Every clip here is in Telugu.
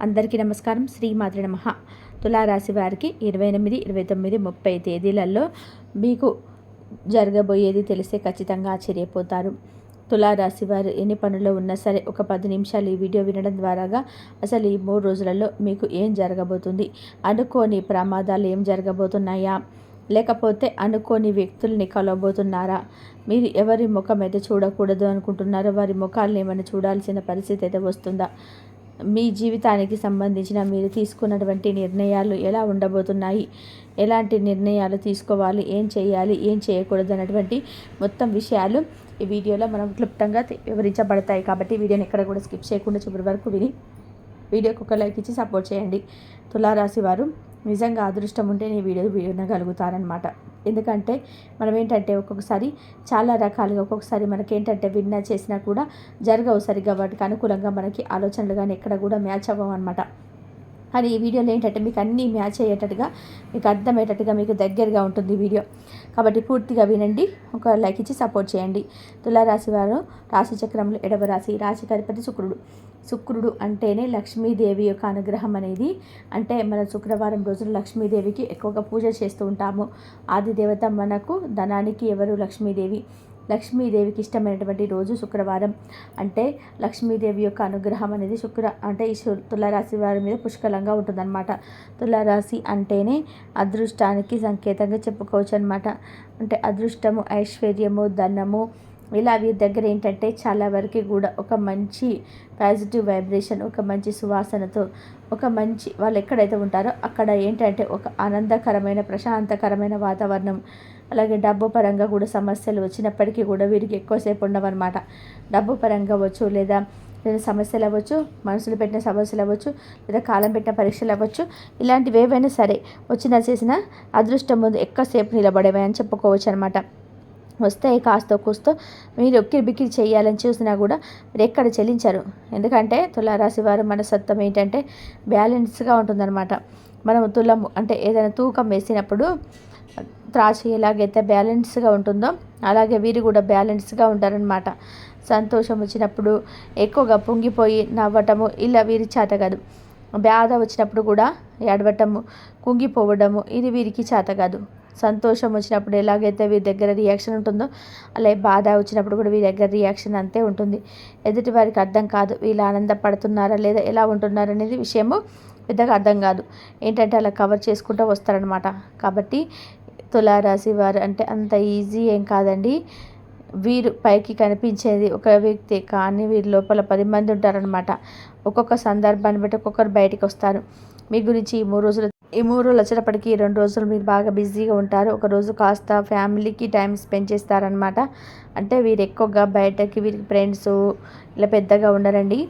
అందరికీ నమస్కారం. శ్రీమాత్రే నమః. తులారాశి వారికి 28, 29, 30 తేదీలలో మీకు జరగబోయేది తెలిస్తే ఖచ్చితంగా ఆశ్చర్యపోతారు. తులారాశి వారు ఎన్ని పనుల్లో ఉన్నా సరే ఒక 10 నిమిషాలు ఈ వీడియో వినడం ద్వారాగా అసలు ఈ 3 రోజులలో మీకు ఏం జరగబోతుంది, అనుకోని ప్రమాదాలు ఏం జరగబోతున్నాయా, లేకపోతే అనుకోని వ్యక్తుల్ని కలవబోతున్నారా, మీరు ఎవరి ముఖం అయితే చూడకూడదు అనుకుంటున్నారో వారి ముఖాలను ఏమైనా చూడాల్సిన పరిస్థితి అయితే వస్తుందా, మీ జీవితానికి సంబంధించిన మీరు తీసుకున్నటువంటి నిర్ణయాలు ఎలా ఉండబోతున్నాయి, ఎలాంటి నిర్ణయాలు తీసుకోవాలి, ఏం చేయాలి, ఏం చేయకూడదు అన్నటువంటి మొత్తం విషయాలు ఈ వీడియోలో మనం క్లుప్తంగా వివరించబడతాయి. కాబట్టి వీడియోని ఎక్కడ కూడా స్కిప్ చేయకుండా చివరి వరకు విని వీడియోకి ఒక లైక్ ఇచ్చి సపోర్ట్ చేయండి. తులారాశి వారు నిజంగా అదృష్టం ఉంటే ఈ వీడియో వినగలుగుతారనమాట. ఎందుకంటే మనం ఏంటంటే ఒక్కొక్కసారి చాలా రకాలుగా ఒక్కొక్కసారి మనకేంటంటే విన్నా చేసినా కూడా జరగవు సరిగ్గా, వాటికి అనుకూలంగా మనకి ఆలోచనలు కానీ ఎక్కడ కూడా మ్యాచ్ అవ్వవు అనమాట. కానీ ఈ వీడియోలో ఏంటంటే మీకు అన్నీ మ్యాచ్ అయ్యేటట్టుగా, మీకు అర్థమయ్యేటట్టుగా, మీకు దగ్గరగా ఉంటుంది ఈ వీడియో. కాబట్టి పూర్తిగా వినండి, ఒక లైక్ ఇచ్చి సపోర్ట్ చేయండి. తులారాశి వారు రాశి చక్రంలో 7వ రాశి, రాశికి అధిపతి శుక్రుడు. శుక్రుడు అంటేనే లక్ష్మీదేవి యొక్క అనుగ్రహం అనేది. అంటే మన శుక్రవారం రోజున లక్ష్మీదేవికి ఎక్కువగా పూజ చేస్తూ ఉంటాము. ఆది దేవత మనకు ధనానికి ఎవరు? లక్ష్మీదేవి. లక్ష్మీదేవికి ఇష్టమైనటువంటి రోజు శుక్రవారం. అంటే లక్ష్మీదేవి యొక్క అనుగ్రహం అనేది ఈ తులారాశి వారి మీద పుష్కలంగా ఉంటుందన్నమాట. తులారాశి అంటేనే అదృష్టానికి సంకేతంగా చెప్పుకోవచ్చు అనమాట. అంటే అదృష్టము, ఐశ్వర్యము, ధనము, ఇలా వీరి దగ్గర ఏంటంటే చాలా వరకు కూడా ఒక మంచి పాజిటివ్ వైబ్రేషన్, ఒక మంచి సువాసనతో, ఒక మంచి వాళ్ళు ఎక్కడైతే ఉంటారో అక్కడ ఏంటంటే ఒక ఆనందకరమైన, ప్రశాంతకరమైన వాతావరణం. అలాగే డబ్బు పరంగా కూడా సమస్యలు వచ్చినప్పటికీ కూడా వీరికి ఎక్కువసేపు ఉండవన్నమాట. డబ్బు పరంగా అవ్వచ్చు, లేదా సమస్యలు అవ్వచ్చు, మనసులు పెట్టిన సమస్యలు అవ్వచ్చు, లేదా కాలం పెట్టిన పరీక్షలు అవ్వచ్చు, ఇలాంటివి ఏవైనా సరే వచ్చినా చేసిన అదృష్టం ముందు ఎక్కువసేపు నిలబడేవే అని చెప్పుకోవచ్చు అనమాట. వస్తే కాస్తో కూస్తో మీరు ఒక్కిరి బిక్కిరి చేయాలని చూసినా కూడా మీరు ఎక్కడ చెల్లించరు. ఎందుకంటే తులారాశి వారు మనస్తత్వం ఏంటంటే బ్యాలెన్స్గా ఉంటుందన్నమాట. మనం తులము అంటే ఏదైనా తూకం వేసినప్పుడు త్రాసు ఎలాగైతే బ్యాలెన్స్గా ఉంటుందో అలాగే వీరు కూడా బ్యాలెన్స్గా ఉంటారనమాట. సంతోషం వచ్చినప్పుడు ఎక్కువగా పొంగిపోయి నవ్వటము ఇలా వీరి చేత కాదు. బాధ వచ్చినప్పుడు కూడా ఏడవటము, కుంగిపోవడము ఇది వీరికి చేత కాదు. సంతోషం వచ్చినప్పుడు ఎలాగైతే వీరి దగ్గర రియాక్షన్ ఉంటుందో అలాగే బాధ వచ్చినప్పుడు కూడా వీరి దగ్గర రియాక్షన్ అంతే ఉంటుంది. ఎదుటి వారికి అర్థం కాదు వీళ్ళు ఆనందపడుతున్నారా లేదా ఎలా ఉంటున్నారా అనేది విషయము పెద్దగా అర్థం కాదు. ఏంటంటే అలా కవర్ చేసుకుంటూ వస్తారనమాట. కాబట్టి తులారాశి వారు అంటే అంత ఈజీ ఏం కాదండి. వీరు పైకి కనిపించేది ఒక వ్యక్తి, కానీ వీరి లోపల 10 మంది ఉంటారనమాట. ఒక్కొక్క సందర్భాన్ని బట్టి ఒక్కొక్కరు బయటికి వస్తారు. మీ గురించి ఈ 3 రోజులు వచ్చేటప్పటికి 2 రోజులు మీరు బాగా బిజీగా ఉంటారు. ఒక రోజు కాస్త ఫ్యామిలీకి టైం స్పెండ్ చేస్తారనమాట. అంటే వీరు ఎక్కువగా బయటకి వీరికి ఫ్రెండ్స్ ఇలా పెద్దగా ఉండరండి.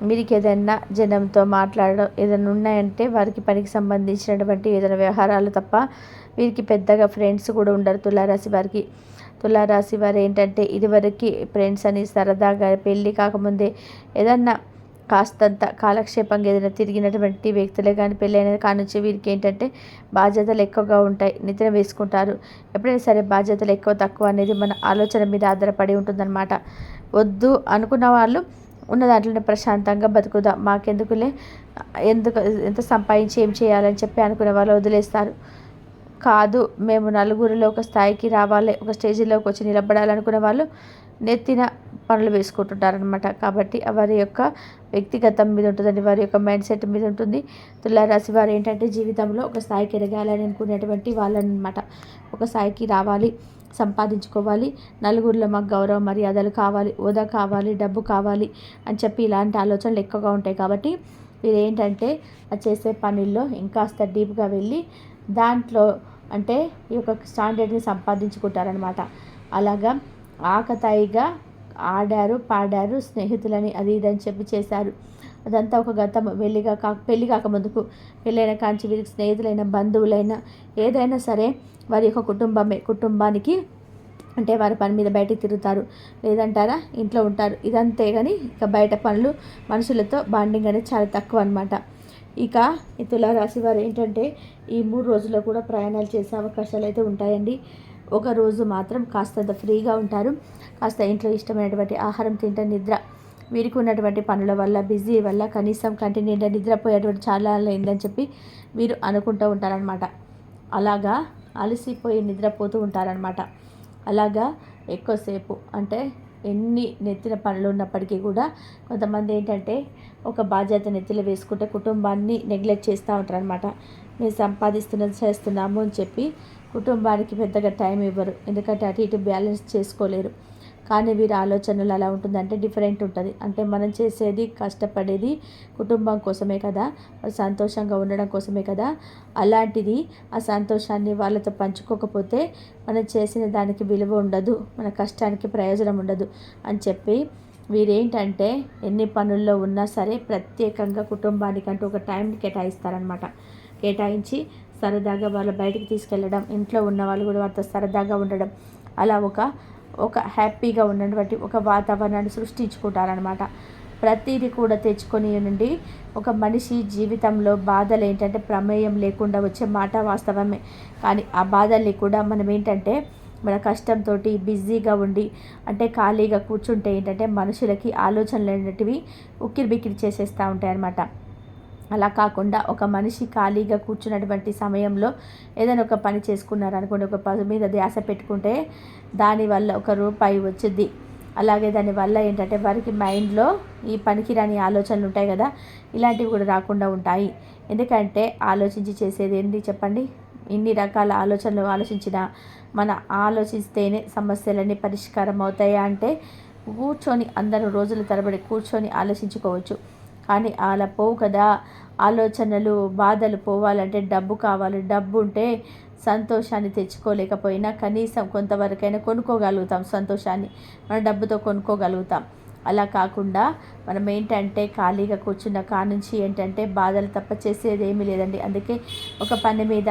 వీరికి ఏదైనా జనంతో మాట్లాడడం ఏదైనా ఉన్నాయంటే వారికి పనికి సంబంధించినటువంటి ఏదైనా వ్యవహారాలు తప్ప వీరికి పెద్దగా ఫ్రెండ్స్ కూడా ఉండరు తులారాశి వారికి. తులారాశి వారు ఏంటంటే ఇదివరకు ఫ్రెండ్స్ అని సరదాగా పెళ్ళి కాకముందే ఏదన్నా కాస్తంత కాలక్షేపంగా ఏదైనా తిరిగినటువంటి వ్యక్తులే కానీ పెళ్ళైన కానుంచి వీరికి ఏంటంటే బాధ్యతలు ఎక్కువగా ఉంటాయి, నిద్ర వేసుకుంటారు. ఎప్పుడైనా సరే బాధ్యతలు ఎక్కువ తక్కువ అనేది మన ఆలోచన మీద ఆధారపడి ఉంటుందన్నమాట. వద్దు అనుకున్న వాళ్ళు ఉన్న దాంట్లోనే ప్రశాంతంగా బతుకుదాం, మాకెందుకులే, ఎంత సంపాదించి ఏం చేయాలని చెప్పి అనుకునే వాళ్ళు వదిలేస్తారు. కాదు మేము నలుగురిలో ఒక స్థాయికి రావాలి, ఒక స్టేజీలోకి వచ్చి నిలబడాలనుకునే వాళ్ళు నెత్తిన పనులు వేసుకుంటుంటారనమాట. కాబట్టి వారి యొక్క వ్యక్తిగతం మీద ఉంటుందండి, వారి యొక్క మైండ్ సెట్ మీద ఉంటుంది. తులారాశి వారు ఏంటంటే జీవితంలో ఒక స్థాయికి ఎదగాలని అనుకునేటువంటి వాళ్ళనమాట. ఒక స్థాయికి రావాలి, సంపాదించుకోవాలి, నలుగురిలో మాకు గౌరవ మర్యాదలు కావాలి, హోదా కావాలి, డబ్బు కావాలి అని చెప్పి ఇలాంటి ఆలోచనలు ఎక్కువగా ఉంటాయి. కాబట్టి వీరు ఏంటంటే చేసే పనుల్లో ఇంకాస్త డీప్గా వెళ్ళి దాంట్లో అంటే ఈ యొక్క స్టాండర్డ్ని సంపాదించుకుంటారనమాట. అలాగా ఆకతాయిగా ఆడారు, పాడారు, స్నేహితులని అది ఇదని చెప్పి చేశారు. అదంతా ఒక గతం. పెళ్ళి కాకముందుకు, పెళ్ళైన కాంచి వీరికి స్నేహితులైన, బంధువులైన ఏదైనా సరే వారి యొక్క కుటుంబానికి అంటే వారి పని మీద బయటికి తిరుగుతారు, లేదంటారా ఇంట్లో ఉంటారు. ఇదంతే కానీ ఇక బయట పనులు మనుషులతో బాండింగ్ అనేది చాలా తక్కువ అనమాట. ఇక ఈ తులారాశి వారు ఏంటంటే ఈ 3 రోజుల్లో కూడా ప్రయాణాలు చేసే అవకాశాలు అయితే ఉంటాయండి. ఒక రోజు మాత్రం కాస్తంత ఫ్రీగా ఉంటారు. కాస్త ఇంట్లో ఇష్టమైనటువంటి ఆహారం తింటే నిద్ర వీరికి ఉన్నటువంటి పనుల వల్ల బిజీ వల్ల కనీసం కంటి నిండా నిద్రపోయేటువంటి చాలా అయిందని చెప్పి వీరు అనుకుంటూ ఉంటారనమాట. అలాగా అలసిపోయి నిద్రపోతూ ఉంటారనమాట. అలాగా ఎక్కువసేపు అంటే ఎన్ని నెత్తిన పనులు ఉన్నప్పటికీ కూడా కొంతమంది ఏంటంటే ఒక బాధ్యత నెత్తిలో వేసుకుంటే కుటుంబాన్ని నెగ్లెక్ట్ చేస్తూ ఉంటారనమాట. మేము చేస్తున్నాము అని చెప్పి కుటుంబానికి పెద్దగా టైం ఇవ్వరు. ఎందుకంటే అటు ఇటు బ్యాలెన్స్ చేసుకోలేరు. కానీ వీరి ఆలోచనలు అలా ఉంటుందంటే డిఫరెంట్ ఉంటుంది. అంటే మనం చేసేది కష్టపడేది కుటుంబం కోసమే కదా, సంతోషంగా ఉండడం కోసమే కదా. అలాంటిది ఆ సంతోషాన్ని వాళ్ళతో పంచుకోకపోతే మనం చేసిన దానికి విలువ ఉండదు, మన కష్టానికి ప్రయోజనం ఉండదు అని చెప్పి వీరేంటంటే ఎన్ని పనుల్లో ఉన్నా సరే ప్రత్యేకంగా కుటుంబానికంటూ ఒక టైంని కేటాయిస్తారనమాట. కేటాయించి సరదాగా వాళ్ళు బయటికి తీసుకెళ్ళడం, ఇంట్లో ఉన్న వాళ్ళు కూడా వారితో సరదాగా ఉండడం, అలా ఒక హ్యాపీగా ఉన్నటువంటి ఒక వాతావరణాన్ని సృష్టించుకుంటారనమాట. ప్రతిదీ కూడా తెచ్చుకొని నుండి ఒక మనిషి జీవితంలో బాధలు ఏంటంటే ప్రమేయం లేకుండా వచ్చే మాట వాస్తవమే. కానీ ఆ బాధల్ని కూడా మనం ఏంటంటే మన కష్టంతో బిజీగా ఉండి అంటే ఖాళీగా కూర్చుంటే ఏంటంటే మనుషులకి ఆలోచనలు అనేటివి ఉక్కిరిబిక్కిరి చేసేస్తూ ఉంటాయి అన్నమాట. అలా కాకుండా ఒక మనిషి ఖాళీగా కూర్చున్నటువంటి సమయంలో ఏదైనా ఒక పని చేసుకున్నారనుకోండి, ఒక పని మీద ధ్యాస పెట్టుకుంటే దానివల్ల ₹1 వచ్చింది. అలాగే దానివల్ల ఏంటంటే వారికి మైండ్లో ఈ పనికిరాని ఆలోచనలు ఉంటాయి కదా, ఇలాంటివి కూడా రాకుండా ఉంటాయి. ఎందుకంటే ఆలోచించి చేసేది ఏంటి చెప్పండి? ఇన్ని రకాల ఆలోచనలు ఆలోచించినా మన ఆలోచిస్తేనే సమస్యలన్నీ పరిష్కారం అవుతాయా అంటే కూర్చొని అందరూ రోజుల తరబడి కూర్చొని ఆలోచించుకోవచ్చు. కానీ అలా పోవు కదా. ఆలోచనలు బాధలు పోవాలంటే డబ్బు కావాలి. డబ్బు ఉంటే సంతోషాన్ని తెచ్చుకోలేకపోయినా కనీసం కొంతవరకైనా కొనుక్కోగలుగుతాం. సంతోషాన్ని మన డబ్బుతో కొనుక్కోగలుగుతాం. అలా కాకుండా మనం ఏంటంటే ఖాళీగా కూర్చున్న కానుంచి ఏంటంటే బాధలు తప్ప చేసేది ఏమీ లేదండి. అందుకే ఒక పని మీద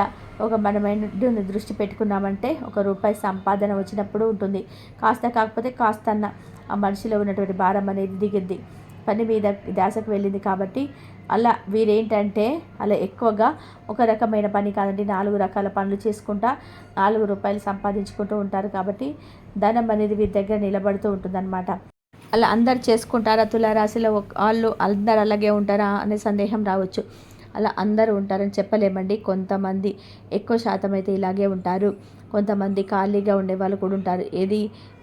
మనమైన దృష్టి పెట్టుకున్నామంటే ₹1 సంపాదన వచ్చినప్పుడు ఉంటుంది. కాస్త కాకపోతే కాస్తన్న ఆ మనిషిలో ఉన్నటువంటి భారం అనేది దిగిద్ది. పని మీద ధ్యాసకు వెళ్ళింది కాబట్టి అలా వీరేంటంటే అలా ఎక్కువగా ఒక రకమైన పని కాదండి, 4 రకాల పనులు చేసుకుంటా ₹4 సంపాదించుకుంటూ ఉంటారు. కాబట్టి ధనం అనేది వీరి దగ్గర నిలబడుతూ ఉంటుందన్నమాట. అలా అందరు చేసుకుంటారా? తులారాశిలో వాళ్ళు అందరు అలాగే ఉంటారా అనే సందేహం రావచ్చు. అలా అందరూ ఉంటారని చెప్పలేమండి. కొంతమంది ఎక్కువ శాతం అయితే ఇలాగే ఉంటారు. కొంతమంది ఖాళీగా ఉండేవాళ్ళు కూడా ఉంటారు.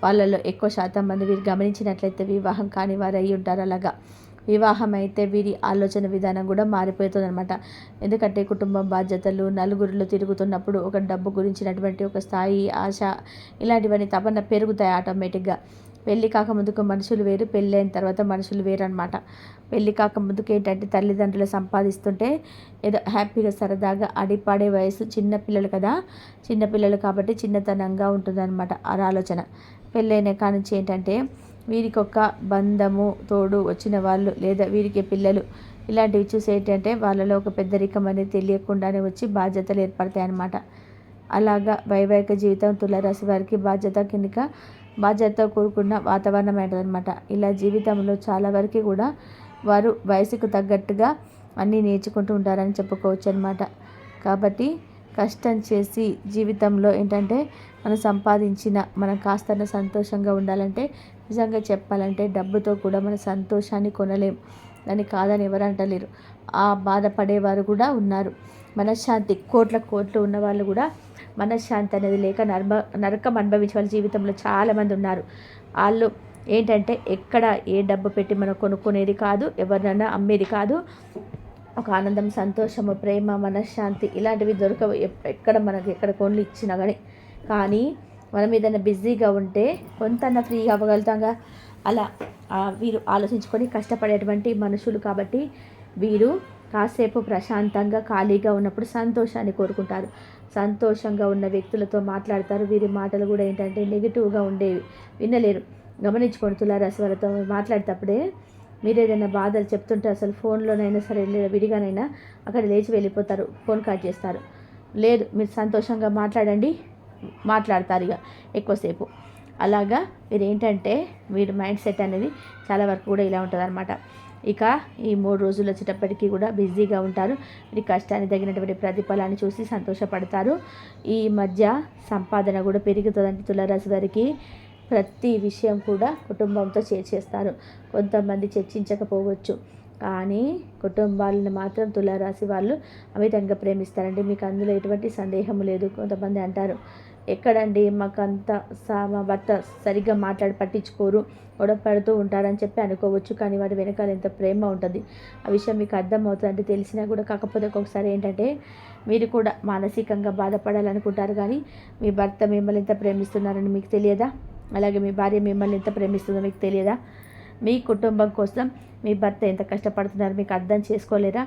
వాళ్ళలో ఎక్కువ శాతం మంది వీరు గమనించినట్లయితే వివాహం కాని వారు అయి ఉంటారు. అలాగా వివాహం అయితే వీరి ఆలోచన విధానం కూడా మారిపోతుందన్నమాట. ఎందుకంటే కుటుంబం బాధ్యతలు నలుగురిలో తిరుగుతున్నప్పుడు ఒక డబ్బు గురించినటువంటి ఒక స్థాయి, ఆశ ఇలాంటివన్నీ తపన పెరుగుతాయి ఆటోమేటిక్గా. పెళ్ళి కాకముందుకు మనుషులు వేరు, పెళ్ళి అయిన తర్వాత మనుషులు వేరు అనమాట. పెళ్ళి కాకముందుకు ఏంటంటే తల్లిదండ్రులు సంపాదిస్తుంటే ఏదో హ్యాపీగా సరదాగా ఆడిపాడే వయసు, చిన్నపిల్లలు కదా, చిన్నపిల్లలు కాబట్టి చిన్నతనంగా ఉంటుందన్నమాట ఆ ఆలోచన. పెళ్ళైన కానుంచి ఏంటంటే వీరికి ఒక బంధము తోడు వచ్చిన వాళ్ళు లేదా వీరికి పిల్లలు ఇలాంటివి చూసి ఏంటంటే వాళ్ళలో ఒక పెద్దరికం అనేది తెలియకుండానే వచ్చి బాధ్యతలు ఏర్పడతాయి అన్నమాట. అలాగా వైవాహిక జీవితం తులారాశి వారికి బాధ్యతతో కూడుకున్న వాతావరణం ఏంటదనమాట. ఇలా జీవితంలో చాలా వరకు కూడా వారు వయసుకు తగ్గట్టుగా అన్నీ నేర్చుకుంటూ ఉంటారని చెప్పుకోవచ్చు అనమాట. కాబట్టి కష్టం చేసి జీవితంలో ఏంటంటే మనం సంపాదించిన మనం కాస్త సంతోషంగా ఉండాలంటే నిజంగా చెప్పాలంటే డబ్బుతో కూడా మన సంతోషాన్ని కొనలేం. దాన్ని కాదని ఎవరు అంటలేరు. ఆ బాధపడేవారు కూడా ఉన్నారు. మనశ్శాంతి కోట్లు ఉన్న వాళ్ళు కూడా మనశ్శాంతి అనేది లేక నరకం అనుభవించే వాళ్ళ జీవితంలో చాలామంది ఉన్నారు. వాళ్ళు ఏంటంటే ఎక్కడ ఏ డబ్బు పెట్టి మనం కొనుక్కునేది కాదు, ఎవరినైనా అమ్మేది కాదు. ఒక ఆనందం, సంతోషము, ప్రేమ, మనశ్శాంతి ఇలాంటివి దొరకవు ఎక్కడ కొనులు ఇచ్చినా కానీ మనం ఏదైనా బిజీగా ఉంటే కొంత ఫ్రీగా అవ్వగలుగుతాంగా. అలా వీరు ఆలోచించుకొని కష్టపడేటువంటి మనుషులు కాబట్టి వీరు కాసేపు ప్రశాంతంగా ఖాళీగా ఉన్నప్పుడు సంతోషాన్ని కోరుకుంటారు. సంతోషంగా ఉన్న వ్యక్తులతో మాట్లాడతారు. వీరి మాటలు కూడా ఏంటంటే నెగిటివ్గా ఉండేవి వినలేరు. గమనించుకోండి, తులారాశి వాళ్ళతో మాట్లాడేటప్పుడే మీరు ఏదైనా బాధలు చెప్తుంటే అసలు ఫోన్లోనైనా సరే లేదా విడిగానైనా అక్కడ లేచి వెళ్ళిపోతారు, ఫోన్ కట్ చేస్తారు. లేదు మీరు సంతోషంగా మాట్లాడతారు ఇక ఎక్కువసేపు. అలాగా మీరు ఏంటంటే వీరి మైండ్ సెట్ అనేది చాలా వరకు కూడా ఇలా ఉంటుంది అనమాట. ఇక ఈ 3 రోజులు వచ్చేటప్పటికీ కూడా బిజీగా ఉంటారు. వీరి కష్టాన్ని తగినటువంటి ప్రతిఫలాన్ని చూసి సంతోషపడతారు. ఈ మధ్య సంపాదన కూడా పెరుగుతుందంటే తులారాశి వారికి ప్రతి విషయం కూడా కుటుంబంతో షేర్ చేస్తారు. కొంతమంది చర్చించకపోవచ్చు, కానీ కుటుంబాలను మాత్రం తులారాశి వాళ్ళు అమితంగా ప్రేమిస్తారండి. మీకు అందులో ఎటువంటి సందేహం లేదు. కొంతమంది అంటారు, ఎక్కడండి మాకంత మా భర్త సరిగ్గా పట్టించుకోరు, గొడవ పడుతూ ఉంటారని చెప్పి అనుకోవచ్చు, కానీ వాడి వెనకాల ఎంత ప్రేమ ఉంటుంది ఆ విషయం మీకు అర్థమవుతుంది. అంటే తెలిసినా కూడా, కాకపోతే ఒక్కొక్కసారి ఏంటంటే మీరు కూడా మానసికంగా బాధపడాలనుకుంటారు, కానీ మీ భర్త మిమ్మల్ని ఎంత ప్రేమిస్తున్నారని మీకు తెలియదా? అలాగే మీ భార్య మిమ్మల్ని ఎంత ప్రేమిస్తుందో మీకు తెలియదా? మీ కుటుంబం కోసం మీ భర్త ఎంత కష్టపడుతున్నారో మీకు అర్థం చేసుకోలేరా?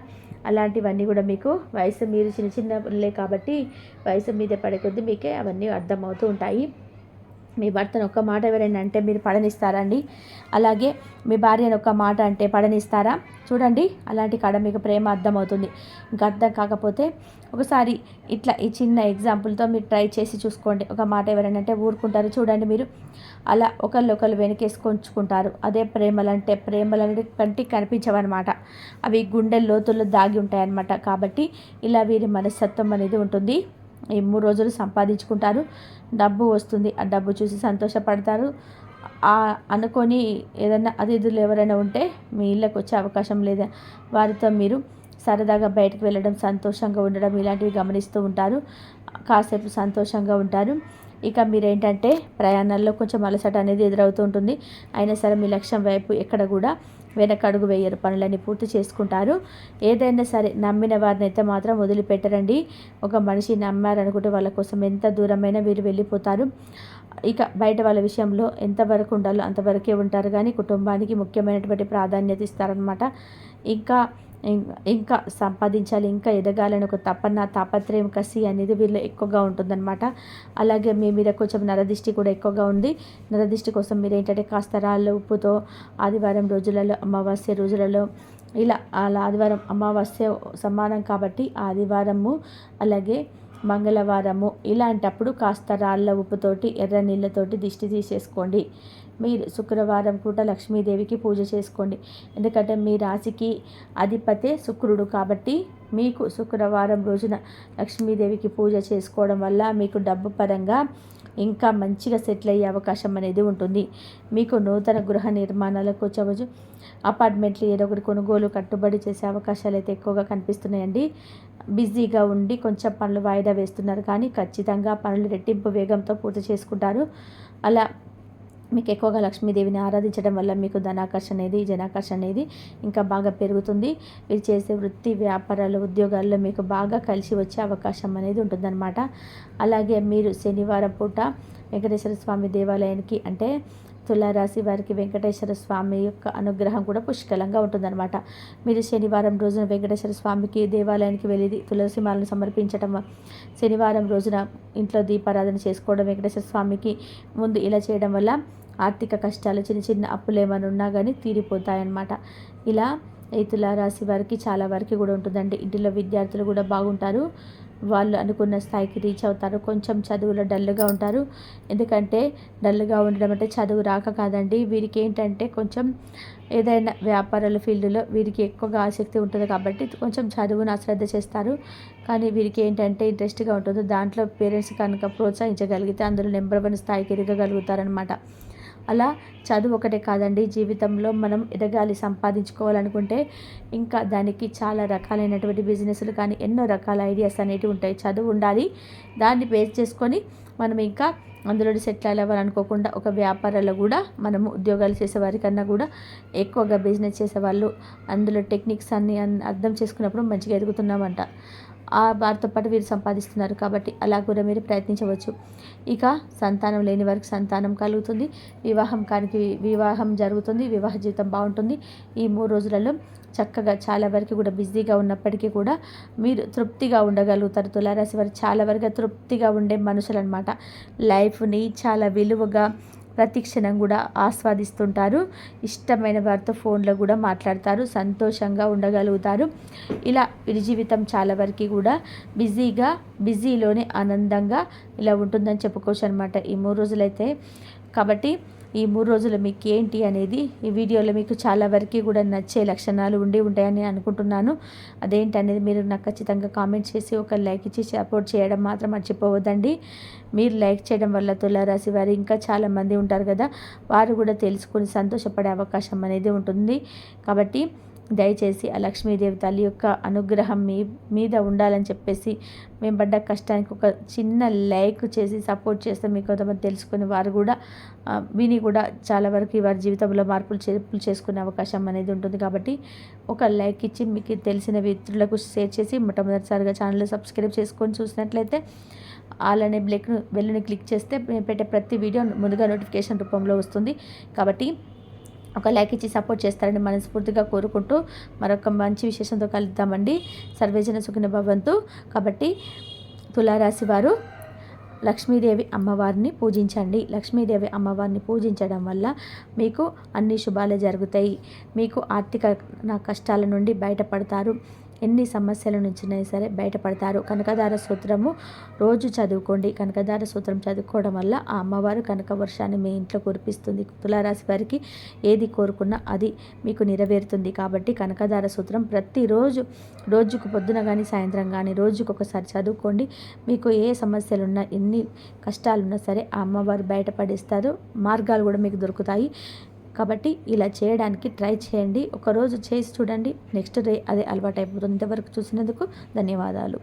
అలాంటివన్నీ కూడా మీకు వయసు మీరు చిన్న చిన్నలే కాబట్టి వయసు మీద పడే కొద్దీ మీకే అవన్నీ అర్థమవుతూ ఉంటాయి. మీ భర్తను ఒక్క మాట ఎవరైనా అంటే మీరు పడనిస్తారా అండి? అలాగే మీ భార్యను ఒక్క మాట అంటే పడనిస్తారా? చూడండి, అలాంటి కాడ మీకు ప్రేమ అర్థమవుతుంది. ఇంకా అర్థం కాకపోతే ఒకసారి ఇట్లా ఈ చిన్న ఎగ్జాంపుల్తో మీరు ట్రై చేసి చూసుకోండి. ఒక మాట ఎవరైనా అంటే ఊరుకుంటారు. చూడండి, మీరు అలా ఒకళ్ళు వెనకేసుకొంచుకుంటారు. అదే ప్రేమలంటే కంటికి కనిపించవన్నమాట. అవి గుండె లోతుల్లో దాగి ఉంటాయన్నమాట. కాబట్టి ఇలా వీరి మనస్తత్వం అనేది ఉంటుంది. ఈ 3 రోజులు సంపాదించుకుంటారు, డబ్బు వస్తుంది, ఆ డబ్బు చూసి సంతోషపడతారు. అనుకొని ఏదైనా అతిథులు ఎవరైనా ఉంటే మీ ఇళ్ళకి వచ్చే అవకాశం లేదా, వారితో మీరు సరదాగా బయటకు వెళ్ళడం, సంతోషంగా ఉండడం ఇలాంటివి గమనిస్తూ ఉంటారు. కాసేపు సంతోషంగా ఉంటారు. ఇక మీరేంటంటే ప్రయాణాల్లో కొంచెం అలసట అనేది ఎదురవుతూ ఉంటుంది. అయినా సరే మీ లక్ష్యం వైపు ఎక్కడ కూడా వెనకడుగు వేయరు, పనులన్నీ పూర్తి చేసుకుంటారు. ఏదైనా సరే నమ్మిన వారిని అయితే మాత్రం వదిలిపెట్టరండి. ఒక మనిషి నమ్మారనుకుంటే వాళ్ళ కోసం ఎంత దూరమైనా వీరు వెళ్ళిపోతారు. ఇక బయట వాళ్ళ విషయంలో ఎంతవరకు ఉండాలో అంతవరకే ఉంటారు, కానీ కుటుంబానికి ముఖ్యమైనటువంటి ప్రాధాన్యత ఇస్తారనమాట. ఇంకా ఇంకా సంపాదించాలి, ఇంకా ఎదగాలని ఒక తాపత్రయం, కసి అనేది వీళ్ళు ఎక్కువగా ఉంటుందన్నమాట. అలాగే మీ మీద కొంచెం నరదిష్టి కూడా ఎక్కువగా ఉంది. నరదిష్టి కోసం మీరు ఏంటంటే కాస్త రాళ్ళ ఉప్పుతో ఆదివారం రోజులలో, అమావాస్య రోజులలో అలా ఆదివారం అమావాస్య సమానం కాబట్టి ఆదివారము అలాగే మంగళవారము ఇలాంటప్పుడు కాస్త రాళ్ళ ఉప్పుతోటి ఎర్ర నీళ్ళతోటి దిష్టి తీసేసుకోండి. మీరు శుక్రవారం కూడా లక్ష్మీదేవికి పూజ చేసుకోండి. ఎందుకంటే మీ రాశికి అధిపతే శుక్రుడు కాబట్టి మీకు శుక్రవారం రోజున లక్ష్మీదేవికి పూజ చేసుకోవడం వల్ల మీకు డబ్బు పరంగా ఇంకా మంచిగా సెటిల్ అయ్యే అవకాశం అనేది ఉంటుంది. మీకు నూతన గృహ నిర్మాణాలకు వచ్చవచ్చు, అపార్ట్మెంట్లు ఏదో ఒకటి కొనుగోలు కట్టుబడి చేసే అవకాశాలు అయితే ఎక్కువగా కనిపిస్తున్నాయండి. బిజీగా ఉండి కొంచెం పనులు వాయిదా వేస్తున్నారు, కానీ ఖచ్చితంగా పనులు రెట్టింపు వేగంతో పూర్తి చేసుకుంటారు. అలా మీకు ఎక్కువగా లక్ష్మీదేవిని ఆరాధించడం వల్ల మీకు ధనాకర్షణ అనేది, జనాకర్షణ అనేది ఇంకా బాగా పెరుగుతుంది. మీరు చేసే వృత్తి, వ్యాపారాలు, ఉద్యోగాల్లో మీకు బాగా కలిసి వచ్చే అవకాశం అనేది ఉంటుందన్నమాట. అలాగే మీరు శనివారం పూట వెంకటేశ్వర స్వామి దేవాలయానికి, అంటే తులారాశి వారికి వెంకటేశ్వర స్వామి యొక్క అనుగ్రహం కూడా పుష్కలంగా ఉంటుందన్నమాట. మీరు శనివారం రోజున వెంకటేశ్వర స్వామికి దేవాలయానికి వెళ్ళి తులసి మాలను సమర్పించడం, శనివారం రోజున ఇంట్లో దీపారాధన చేసుకోవడం, వెంకటేశ్వర స్వామికి ముందు ఇలా చేయడం వల్ల ఆర్థిక కష్టాలు, చిన్న చిన్న అప్పులు ఏమైనా ఉన్నా కానీ తీరిపోతాయన్నమాట. ఇలా ఈ తులారాశి వారికి చాలా వరకు కూడా ఉంటుందండి. ఇంటిలో విద్యార్థులు కూడా బాగుంటారు, వాళ్ళు అనుకున్న స్థాయికి రీచ్ అవుతారు. కొంచెం చదువులో డల్గా ఉంటారు, ఎందుకంటే డల్గా ఉండడం అంటే చదువు రాక కాదండి. వీరికి ఏంటంటే కొంచెం ఏదైనా వ్యాపారాల ఫీల్డ్లో వీరికి ఎక్కువగా ఆసక్తి ఉంటుంది కాబట్టి కొంచెం చదువును అశ్రద్ధ చేస్తారు. కానీ వీరికి ఏంటంటే ఇంట్రెస్ట్గా ఉంటుంది, దాంట్లో పేరెంట్స్ కనుక ప్రోత్సహించగలిగితే అందులో నెంబర్ 1 స్థాయికి ఎదగగలుగుతారనమాట. అలా చదువు ఒకటే కాదండి, జీవితంలో మనం ఎదగాలి, సంపాదించుకోవాలనుకుంటే ఇంకా దానికి చాలా రకాలైనటువంటి బిజినెస్లు కానీ ఎన్నో రకాల ఐడియాస్ అనేవి ఉంటాయి. చదువు ఉండాలి, దాన్ని బేస్ చేసుకొని మనం ఇంకా అందులో సెటిల్ అవ్వాలనుకోకుండా ఒక వ్యాపారాల్లో కూడా మనము ఉద్యోగాలు చేసేవారి కన్నా కూడా ఎక్కువగా బిజినెస్ చేసేవాళ్ళు అందులో టెక్నిక్స్ అన్నీ అర్థం చేసుకున్నప్పుడు మంచిగా ఎదుగుతున్నామంట. ఆ వారితో పాటు వీరు సంపాదిస్తున్నారు కాబట్టి అలా కూడా మీరు ప్రయత్నించవచ్చు. ఇక సంతానం లేని వారికి సంతానం కలుగుతుంది, వివాహం జరుగుతుంది, వివాహ జీవితం బాగుంటుంది. ఈ 3 రోజులలో చక్కగా చాలా వరకు కూడా బిజీగా ఉన్నప్పటికీ కూడా మీరు తృప్తిగా ఉండగలుగుతారు. తులారాశి వారు చాలా వరకు తృప్తిగా ఉండే మనుషులు అనమాట. లైఫ్ని చాలా విలువగా ప్రతి క్షణం కూడా ఆస్వాదిస్తుంటారు. ఇష్టమైన వారితో ఫోన్లో కూడా మాట్లాడతారు, సంతోషంగా ఉండగలుగుతారు. ఇలా వీరి జీవితం చాలా వరకు కూడా బిజీలోనే ఆనందంగా ఇలా ఉంటుందని చెప్పుకోవచ్చు అనమాట ఈ 3 రోజులైతే. కాబట్టి ఈ 3 రోజులు మీకు ఏంటి అనేది ఈ వీడియోలో మీకు చాలా వరకు కూడా నచ్చే లక్షణాలు ఉంటాయని అనుకుంటున్నాను. అదేంటి అనేది మీరు నాకు ఖచ్చితంగా కామెంట్ చేసి ఒక లైక్ ఇచ్చి సపోర్ట్ చేయడం మాత్రం మర్చిపోవద్దండి. మీరు లైక్ చేయడం వల్ల తులారాశి వారు ఇంకా చాలామంది ఉంటారు కదా, వారు కూడా తెలుసుకొని సంతోషపడే అవకాశం అనేది ఉంటుంది. కాబట్టి దయచేసి ఆ లక్ష్మీదేవి తల్లి యొక్క అనుగ్రహం మీ మీద ఉండాలని చెప్పేసి మేము పడ్డ కష్టానికి ఒక చిన్న లైక్ చేసి సపోర్ట్ చేస్తే మీకు కొంతమంది తెలుసుకుని వారు కూడా విని కూడా చాలా వరకు వారి జీవితంలో చేర్పులు చేసుకునే అవకాశం అనేది ఉంటుంది. కాబట్టి ఒక లైక్ ఇచ్చి మీకు తెలిసిన మిత్రులకు షేర్ చేసి మొట్టమొదటిసారిగా ఛానల్ సబ్స్క్రైబ్ చేసుకొని చూసినట్లయితే అలానే బెల్లుని క్లిక్ చేస్తే మేము పెట్టే ప్రతి వీడియో ముందుగా నోటిఫికేషన్ రూపంలో వస్తుంది. కాబట్టి ఒక లైక్ ఇచ్చి సపోర్ట్ చేస్తారని మనస్ఫూర్తిగా కోరుకుంటూ మరొక మంచి విశేషంతో కలుద్దామండి. సర్వేజన సుఖిన భవంతు. కాబట్టి తులారాశి వారు లక్ష్మీదేవి అమ్మవారిని పూజించండి. లక్ష్మీదేవి అమ్మవారిని పూజించడం వల్ల మీకు అన్ని శుభాలే జరుగుతాయి. మీకు ఆర్థిక కష్టాల నుండి బయటపడతారు. ఎన్ని సమస్యల నుంచినైనా సరే బయటపడతారు. కనకదార సూత్రము రోజు చదువుకోండి. కనకదార సూత్రం చదువుకోవడం వల్ల ఆ అమ్మవారు కనక వర్షాన్ని మీ ఇంట్లో కురిపిస్తుంది. తులారాశి వారికి ఏది కోరుకున్నా అది మీకు నెరవేరుతుంది. కాబట్టి కనకదార సూత్రం ప్రతిరోజు రోజుకు పొద్దున కానీ సాయంత్రం కానీ రోజుకు ఒకసారి చదువుకోండి. మీకు ఏ సమస్యలున్నా ఎన్ని కష్టాలున్నా సరే ఆ అమ్మవారు బయటపడిస్తారు. మార్గాలు కూడా మీకు దొరుకుతాయి. కాబట్టి ఇలా చేయడానికి ట్రై చేయండి. ఒకరోజు చేసి చూడండి, నెక్స్ట్ డే అదే అలవాటు అయిపోతుంది. ఇంతవరకు చూసినందుకు ధన్యవాదాలు.